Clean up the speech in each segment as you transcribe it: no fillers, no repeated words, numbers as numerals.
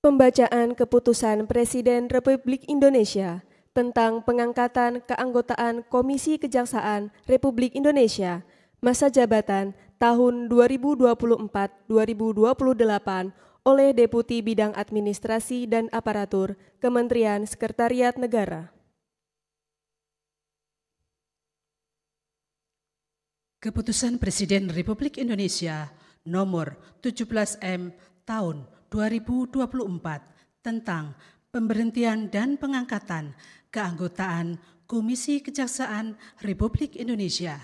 Pembacaan Keputusan Presiden Republik Indonesia tentang pengangkatan keanggotaan Komisi Kejaksaan Republik Indonesia masa jabatan tahun 2024-2028 oleh Deputi Bidang Administrasi dan Aparatur Kementerian Sekretariat Negara. Keputusan Presiden Republik Indonesia nomor 17M tahun 2024 tentang pemberhentian dan pengangkatan keanggotaan Komisi Kejaksaan Republik Indonesia.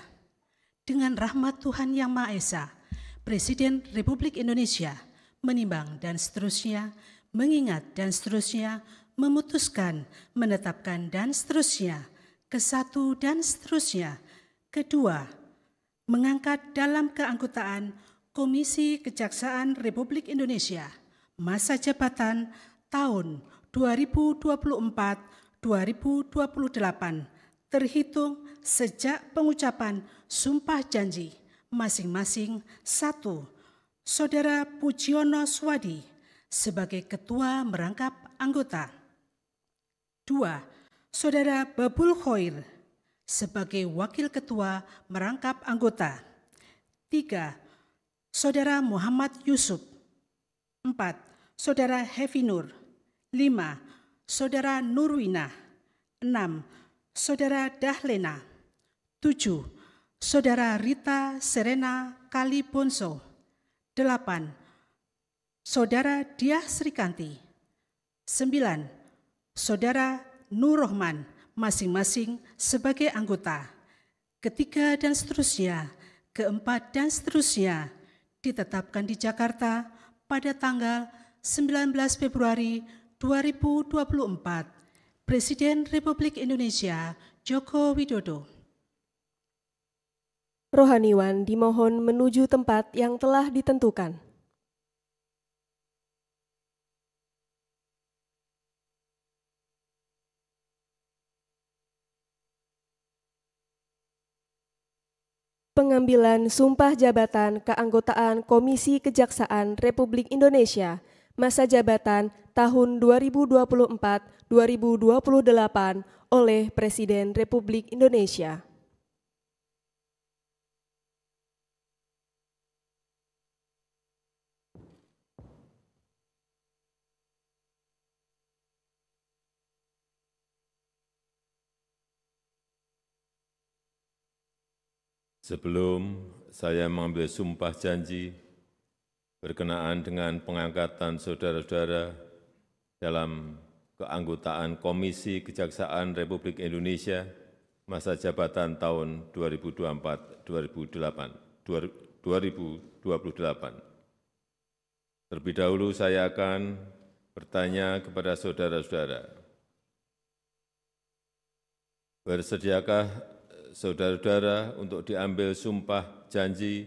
Dengan rahmat Tuhan Yang Maha Esa, Presiden Republik Indonesia menimbang dan seterusnya, mengingat dan seterusnya, memutuskan, menetapkan dan seterusnya, kesatu dan seterusnya, kedua, mengangkat dalam keanggotaan Komisi Kejaksaan Republik Indonesia masa jabatan tahun 2024-2028 terhitung sejak pengucapan sumpah janji masing-masing. 1. Saudara Pujiono Swadi sebagai Ketua Merangkap Anggota. 2. Saudara Babul Khoir sebagai Wakil Ketua Merangkap Anggota. 3. Saudara Muhammad Yusuf. 4. Saudara Hefi Nur. 5. Saudara Nurwina. 6. Saudara Dahlena. 7. Saudara Rita Serena Kalibonso. 8. Saudara Diah Srikanti. 9. Saudara Nur Rohman masing-masing sebagai anggota. Ketiga dan seterusnya, keempat dan seterusnya ditetapkan di Jakarta pada tanggal 19 Februari 2024. Presiden Republik Indonesia Joko Widodo. Rohaniwan dimohon menuju tempat yang telah ditentukan. Pengambilan sumpah jabatan keanggotaan Komisi Kejaksaan Republik Indonesia masa jabatan tahun 2024-2028 oleh Presiden Republik Indonesia. Sebelum saya mengambil sumpah janji berkenaan dengan pengangkatan saudara-saudara dalam keanggotaan Komisi Kejaksaan Republik Indonesia masa jabatan tahun 2024-2028. Terlebih dahulu saya akan bertanya kepada saudara-saudara, bersediakah saudara-saudara untuk diambil sumpah janji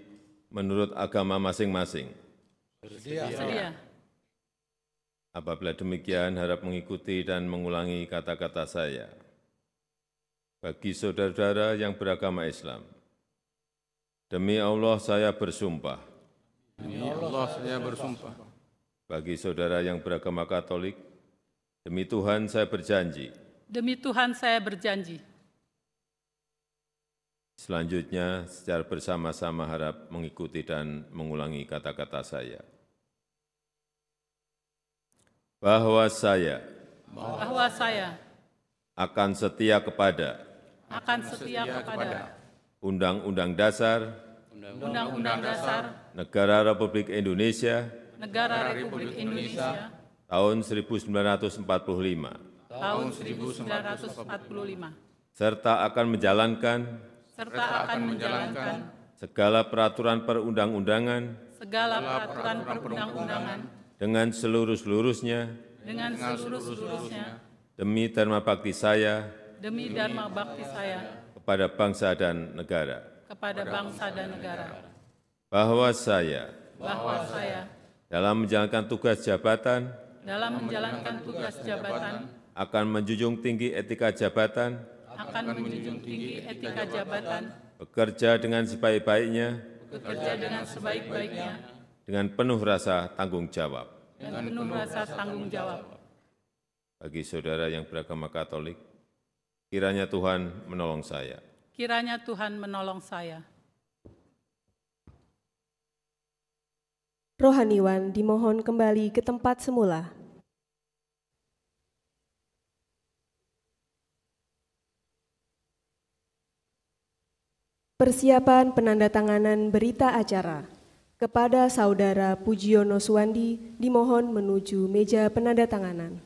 menurut agama masing-masing? Bersedia. Apabila demikian, harap mengikuti dan mengulangi kata-kata saya. Bagi saudara-saudara yang beragama Islam, demi Allah saya bersumpah. Demi Allah saya bersumpah. Bagi saudara yang beragama Katolik, demi Tuhan saya berjanji. Demi Tuhan saya berjanji. Selanjutnya, secara bersama-sama harap mengikuti dan mengulangi kata-kata saya. Bahwa saya akan setia kepada Undang-Undang Dasar Negara Republik Indonesia tahun 1945 serta akan menjalankan segala peraturan perundang-undangan dengan seluruh-seluruhnya demi dharma bakti saya kepada bangsa dan negara. Bahwa saya dalam menjalankan tugas jabatan akan menjunjung tinggi etika jabatan, bekerja dengan sebaik-baiknya, dengan penuh rasa tanggung jawab. dan penuh rasa tanggung jawab. Bagi saudara yang beragama Katolik, kiranya Tuhan menolong saya. Kiranya Tuhan menolong saya. Rohaniwan dimohon kembali ke tempat semula. Persiapan penandatanganan berita acara. Kepada Saudara Pujiono Suwandi dimohon menuju meja penandatanganan.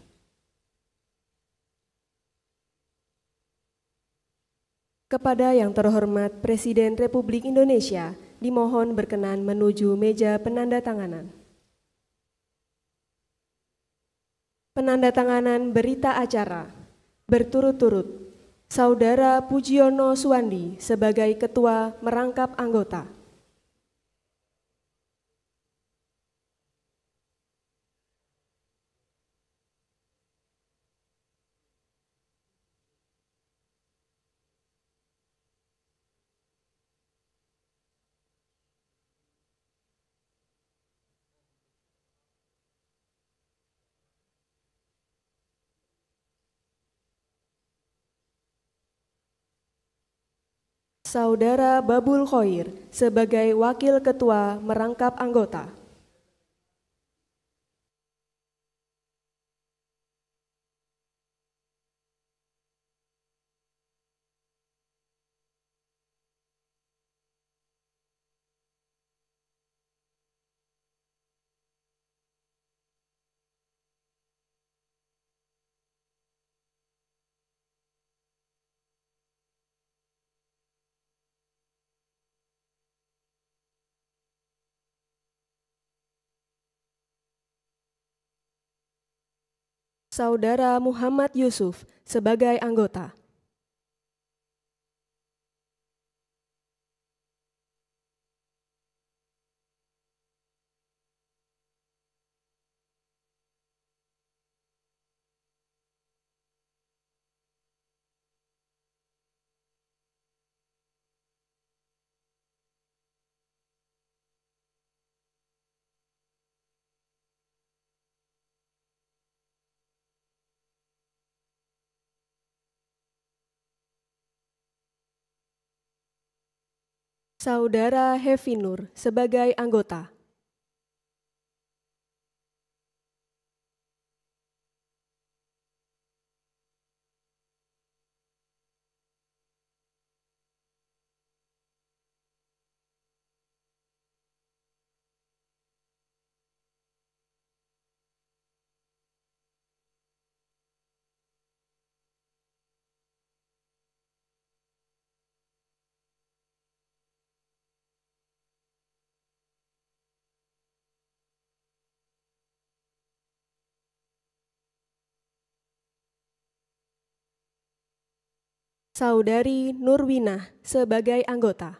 Kepada yang terhormat Presiden Republik Indonesia dimohon berkenan menuju meja penandatanganan. Penandatanganan berita acara. Berturut-turut, Saudara Pujiono Suwandi sebagai Ketua merangkap anggota. Saudara Babul Khoir sebagai Wakil Ketua merangkap anggota. Saudara Muhammad Yusuf sebagai anggota. Saudara Hefi Nur sebagai anggota. Saudari Nurwinah sebagai anggota.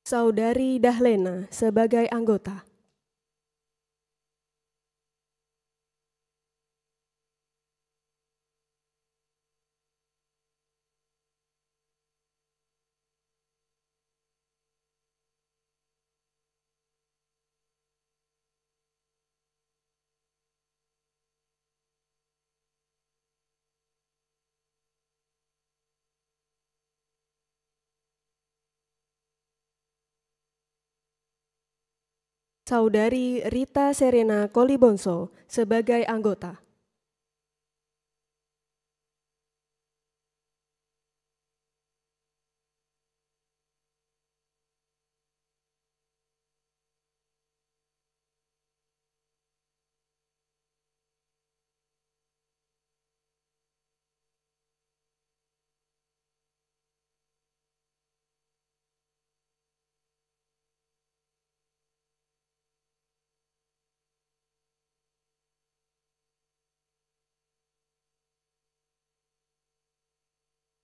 Saudari Dahlena sebagai anggota. Saudari Rita Serena Kolibonso sebagai anggota.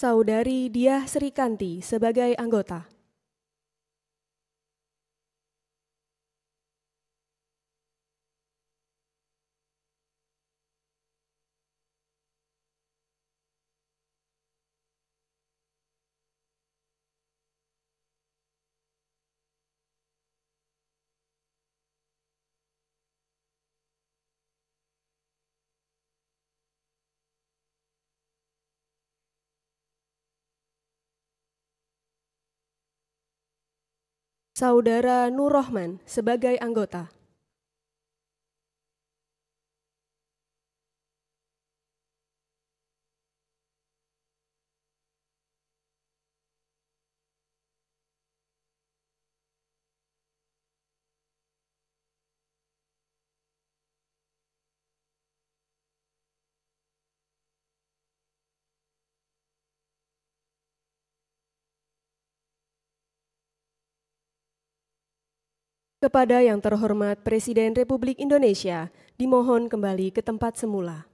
Saudari Diah Srikanti sebagai anggota. Saudara Nur Rohman sebagai anggota. Kepada yang terhormat Presiden Republik Indonesia, dimohon kembali ke tempat semula.